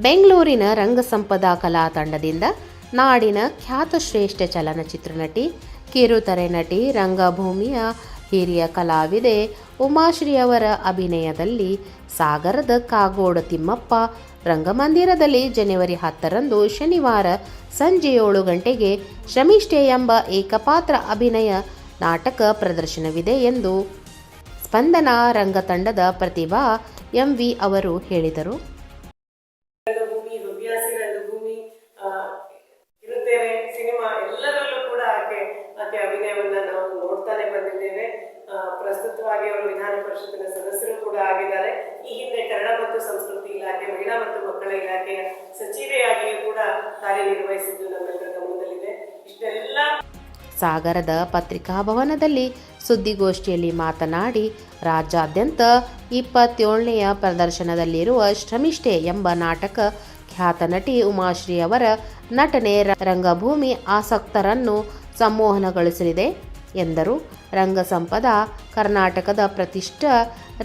ಬೆಂಗಳೂರಿನ ರಂಗಸಂಪದಾ ಕಲಾ ತಂಡದಿಂದ ನಾಡಿನ ಖ್ಯಾತ ಶ್ರೇಷ್ಠ ಚಲನಚಿತ್ರ ನಟಿ, ಕಿರುತೆರೆ ನಟಿ, ರಂಗಭೂಮಿಯ ಹಿರಿಯ ಕಲಾವಿದೆ ಉಮಾಶ್ರೀ ಅವರ ಅಭಿನಯದಲ್ಲಿ ಸಾಗರದ ಕಾಗೋಡು ತಿಮ್ಮಪ್ಪ ರಂಗಮಂದಿರದಲ್ಲಿ ಜನವರಿ 10ರಂದು ಶನಿವಾರ ಸಂಜೆ 7 ಗಂಟೆಗೆ ಶ್ರಮಿಷ್ಠೆ ಎಂಬ ಏಕಪಾತ್ರ ಅಭಿನಯ ನಾಟಕ ಪ್ರದರ್ಶನವಿದೆ ಎಂದು ಸ್ಪಂದನ ರಂಗತಂಡದ ಪ್ರತಿಭಾ ಎಂವಿ ಅವರು ಹೇಳಿದರು. ರಂಗಭೂಮಿ, ಹವ್ಯಾಸಿ ರಂಗಭೂಮಿ, ಕಿರುತೆರೆ, ಸಿನಿಮಾ ಎಲ್ಲರಲ್ಲೂ ಕೂಡ ಆಕೆ ಅಭಿನಯವನ್ನ ನಾವು ನೋಡ್ತಾನೆ ಬಂದಿದ್ದೇವೆ. ಪ್ರಸ್ತುತವಾಗಿ ಅವರು ವಿಧಾನ ಪರಿಷತ್ತಿನ ಸದಸ್ಯರು ಕೂಡ ಆಗಿದ್ದಾರೆ. ಈ ಹಿಂದೆ ಕನ್ನಡ ಮತ್ತು ಸಂಸ್ಕೃತಿ ಇಲಾಖೆ, ಮಹಿಳಾ ಮತ್ತು ಮಕ್ಕಳ ಇಲಾಖೆಯ ಸಚಿವೆಯಾಗಿಯೂ ಕೂಡ ಕಾರ್ಯನಿರ್ವಹಿಸಿದ್ದು ನಮ್ಮೆಲ್ಲರ ಗಮನದಲ್ಲಿದೆ. ಇಷ್ಟೆಲ್ಲ ಸಾಗರದ ಪತ್ರಿಕಾ ಭವನದಲ್ಲಿ ಸುದ್ದಿಗೋಷ್ಠಿಯಲ್ಲಿ ಮಾತನಾಡಿ, ರಾಜ್ಯಾದ್ಯಂತ 27ನೇಯ ಪ್ರದರ್ಶನದಲ್ಲಿರುವ ಶ್ರಮಿಷ್ಠೆ ಎಂಬ ನಾಟಕ ಖ್ಯಾತ ನಟಿ ಉಮಾಶ್ರೀ ಅವರ ನಟನೆ ರಂಗಭೂಮಿ ಆಸಕ್ತರನ್ನು ಸಂಮೋಹನಗೊಳಿಸಲಿದೆ ಎಂದರು. ರಂಗಸಂಪದಾ ಕರ್ನಾಟಕದ ಪ್ರತಿಷ್ಠ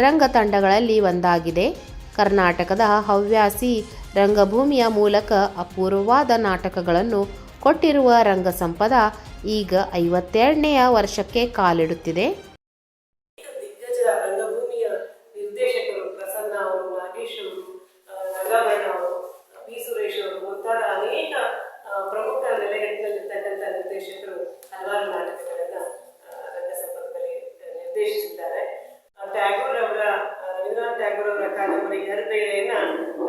ರಂಗತಂಡಗಳಲ್ಲಿ ಒಂದಾಗಿದೆ. ಕರ್ನಾಟಕದ ಹವ್ಯಾಸಿ ರಂಗಭೂಮಿಯ ಮೂಲಕ ಅಪೂರ್ವವಾದ ನಾಟಕಗಳನ್ನು ಕೊಟ್ಟಿರುವ ರಂಗಸಂಪದಾ ಈಗ 52ನೇಯ ವರ್ಷಕ್ಕೆ ಕಾಲಿಡುತ್ತಿದೆ. ದಿಗ್ಗಜ ರಂಗಭೂಮಿಯ ನಿರ್ದೇಶಕರು ಪ್ರಸನ್ನ ಅವರು, ನಾಗೇಶ್ ಅವರು, ನಗಾಭರಣ ಅವರು, ಪಿ ಸುರೇಶ್ ಅವರು ಮುಂತಾದ ಅನೇಕ ಪ್ರಮುಖ ನೆಲೆಗಟ್ಟಿನಲ್ಲಿರ್ತಕ್ಕಂಥ ನಿರ್ದೇಶಕರು ಹಲವಾರು ನಾಟಕಗಳನ್ನ ರಂಗಸಂಪದದಲ್ಲಿ ನಿರ್ದೇಶಿಸಿದ್ದಾರೆ. ಟ್ಯಾಗೋರ್ ಅವರ ರವೀಂದ್ರನಾಥ್ ಟ್ಯಾಗೋರ್ ಅವರ ಕಾದಂಬರಿ ಗರ್ಭೆಯನ್ನ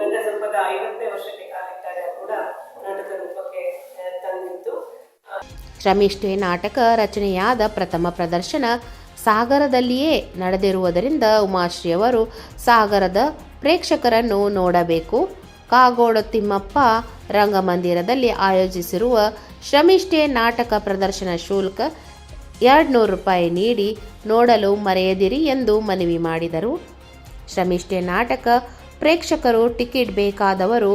ರಂಗಸಂಪದಾ 50ನೇ ವರ್ಷಕ್ಕೆ ಕಾಲಿಟ್ಟಾಗ ಕೂಡ ನಾಟಕ ರೂಪಕ್ಕೆ ತಂದಿತ್ತು. ಶ್ರಮಿಷ್ಠೆ ನಾಟಕ ರಚನೆಯಾದ ಪ್ರಥಮ ಪ್ರದರ್ಶನ ಸಾಗರದಲ್ಲಿಯೇ ನಡೆದಿರುವುದರಿಂದ ಉಮಾಶ್ರೀ ಅವರು ಸಾಗರದ ಪ್ರೇಕ್ಷಕರನ್ನು ನೋಡಬೇಕು. ಕಾಗೋಡು ತಿಮ್ಮಪ್ಪ ರಂಗಮಂದಿರದಲ್ಲಿ ಆಯೋಜಿಸಿರುವ ಶ್ರಮಿಷ್ಠೆ ನಾಟಕ ಪ್ರದರ್ಶನ ಶುಲ್ಕ ₹200 ನೀಡಿ ನೋಡಲು ಮರೆಯದಿರಿ ಎಂದು ಮನವಿ ಮಾಡಿದರು. ಶ್ರಮಿಷ್ಠೆ ನಾಟಕ ಪ್ರೇಕ್ಷಕರು ಟಿಕೆಟ್ ಬೇಕಾದವರು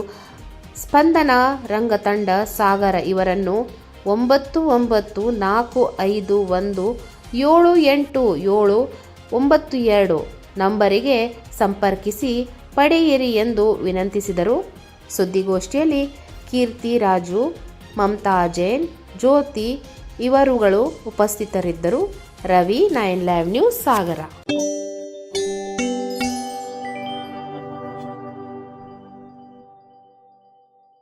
ಸ್ಪಂದನ ರಂಗತಂಡ ಸಾಗರ ಇವರನ್ನು 9945178792 ನಂಬರಿಗೆ ಸಂಪರ್ಕಿಸಿ ಪಡೆಯಿರಿ ಎಂದು ವಿನಂತಿಸಿದರು. ಸುದ್ದಿಗೋಷ್ಠಿಯಲ್ಲಿ ಕೀರ್ತಿ ರಾಜು, ಮಮತಾ ಜೈನ್, ಜ್ಯೋತಿ ಇವರುಗಳು ಉಪಸ್ಥಿತರಿದ್ದರು. ರವಿ, 9 ಲೈವ್ ನ್ಯೂಸ್, ಸಾಗರ.